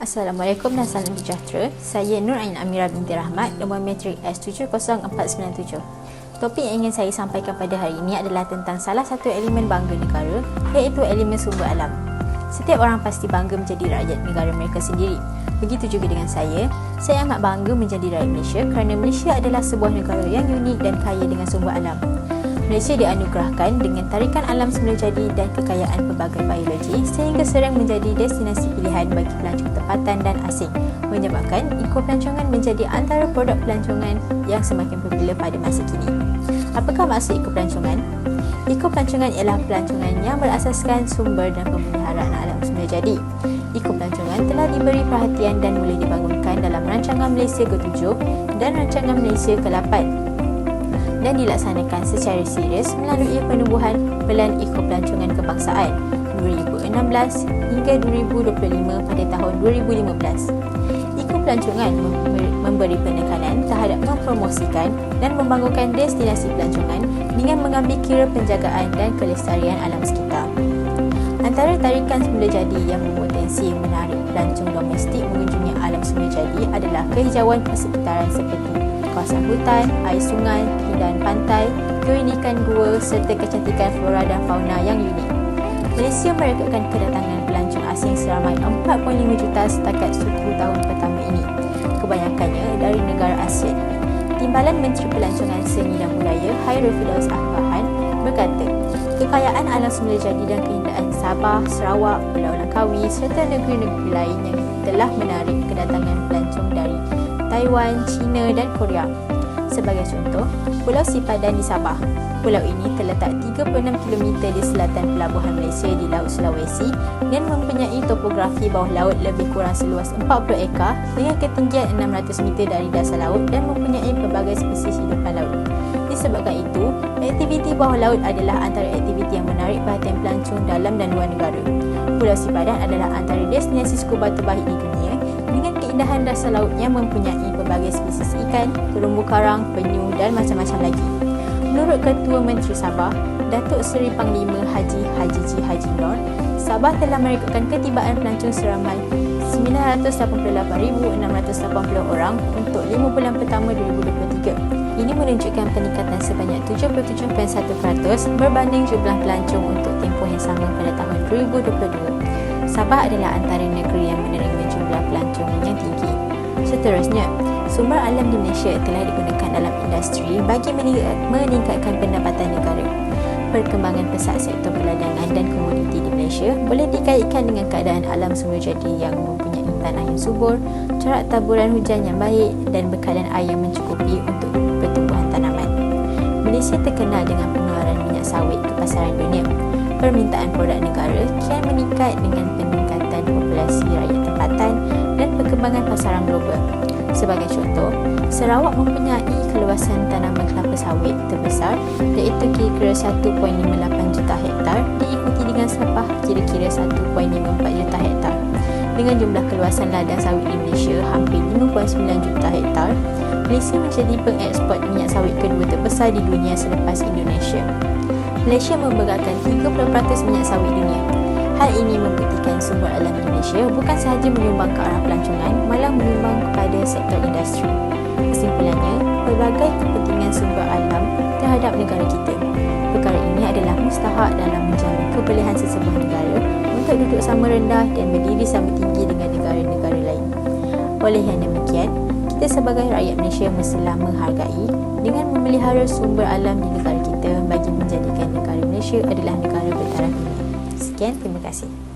Assalamualaikum dan salam sejahtera. Saya Nur Ain Amira binti Rahmat, nombor metrik S70497. Topik yang ingin saya sampaikan pada hari ini adalah tentang salah satu elemen bangga negara, iaitu elemen sumber alam. Setiap orang pasti bangga menjadi rakyat negara mereka sendiri. Begitu juga dengan saya amat bangga menjadi rakyat Malaysia kerana Malaysia adalah sebuah negara yang unik dan kaya dengan sumber alam. Malaysia dianugerahkan dengan tarikan alam semula jadi dan kekayaan pelbagai biologi sehingga sering menjadi destinasi pilihan bagi pelancong tempatan dan asing, menyebabkan ekopelancongan menjadi antara produk pelancongan yang semakin popular pada masa kini. Apakah maksud ekopelancongan? Ekopelancongan ialah pelancongan yang berasaskan sumber dan pemeliharaan alam semula jadi. Ekopelancongan telah diberi perhatian dan mula dibangunkan dalam Rancangan Malaysia ke-7 dan Rancangan Malaysia ke-8 dan dilaksanakan secara serius melalui penubuhan Pelan Ekopelancongan Kebangsaan 2016 hingga 2025 pada tahun 2015. Ekopelancongan memberi penekanan terhadap mempromosikan dan membangunkan destinasi pelancongan dengan mengambil kira penjagaan dan kelestarian alam sekitar. Antara tarikan semula jadi yang berpotensi menarik pelancong domestik mengunjungi alam semula jadi adalah kehijauan persekitaran seperti kawasan hutan, air sungai, keindahan pantai, keunikan gua serta kecantikan flora dan fauna yang unik. Malaysia merekodkan kedatangan pelancong asing seramai 4.5 juta setakat 10 tahun pertama ini, kebanyakannya dari negara ASEAN. Timbalan Menteri Pelancongan Seni dan Budaya Hairul Firdaus Ahbahan berkata, kekayaan alam semula jadi dan keindahan Sabah, Sarawak, Pulau Langkawi serta negeri-negeri lain yang telah menarik kedatangan pelancong dari Taiwan, China dan Korea. Sebagai contoh, Pulau Sipadan di Sabah. Pulau ini terletak 36 km di selatan pelabuhan Malaysia di Laut Sulawesi dan mempunyai topografi bawah laut lebih kurang seluas 40 ekar dengan ketinggian 600 meter dari dasar laut dan mempunyai pelbagai spesies hidupan laut. Disebabkan itu, aktiviti bawah laut adalah antara aktiviti yang menarik perhatian pelancong dalam dan luar negara. Pulau Sipadan adalah antara destinasi scuba terbaik di dunia dengan keindahan dasar laut yang mempunyai pelbagai spesies ikan, terumbu karang, penyu dan macam-macam lagi. Menurut Ketua Menteri Sabah, Datuk Seri Panglima Haji Haji Nur, Sabah telah merekodkan ketibaan pelancong seramai 988,680 orang untuk 5 bulan pertama 2023. Ini menunjukkan peningkatan sebanyak 77.1% berbanding jumlah pelancong untuk tempoh yang sama pada tahun 2022. Sabah adalah antara negeri yang menerima jumlah pelancong yang tinggi. Seterusnya, sumber alam di Malaysia telah digunakan dalam industri bagi meningkatkan pendapatan negara. Perkembangan pesat sektor perdagangan dan komoditi di Malaysia boleh dikaitkan dengan keadaan alam semula jadi yang mempunyai tanah yang subur, corak taburan hujan yang baik dan bekalan air yang mencukupi untuk pertumbuhan tanaman. Malaysia terkenal dengan pengeluaran minyak sawit ke pasaran dunia. Permintaan produk negara kian meningkat dengan peningkatan populasi rakyat tempatan dan perkembangan pasaran global. Sebagai contoh, Sarawak mempunyai keluasan tanaman kelapa sawit terbesar iaitu kira-kira 1.58 juta hektar diikuti dengan Sabah kira-kira 1.54 juta hektar. Dengan jumlah keluasan ladang sawit di Malaysia hampir 5.9 juta hektar, Malaysia menjadi pengeksport minyak sawit kedua terbesar di dunia selepas Indonesia. Malaysia memberikan 30% minyak sawit dunia. Hal ini membuktikan sumber alam Indonesia bukan sahaja menyumbang ke arah pelancongan, malah menyumbang kepada sektor industri. Kesimpulannya, pelbagai kepentingan sumber alam terhadap negara kita. Perkara ini adalah mustahak dalam menjamin kebolehan sesebuah negara untuk duduk sama rendah dan berdiri sama tinggi dengan negara-negara lain. Oleh yang demikian, kita sebagai rakyat Malaysia mestilah menghargai dengan memelihara sumber alam di negara kita bagi menjadikan negara Malaysia adalah negara bertaraf dunia. Sekian, terima kasih.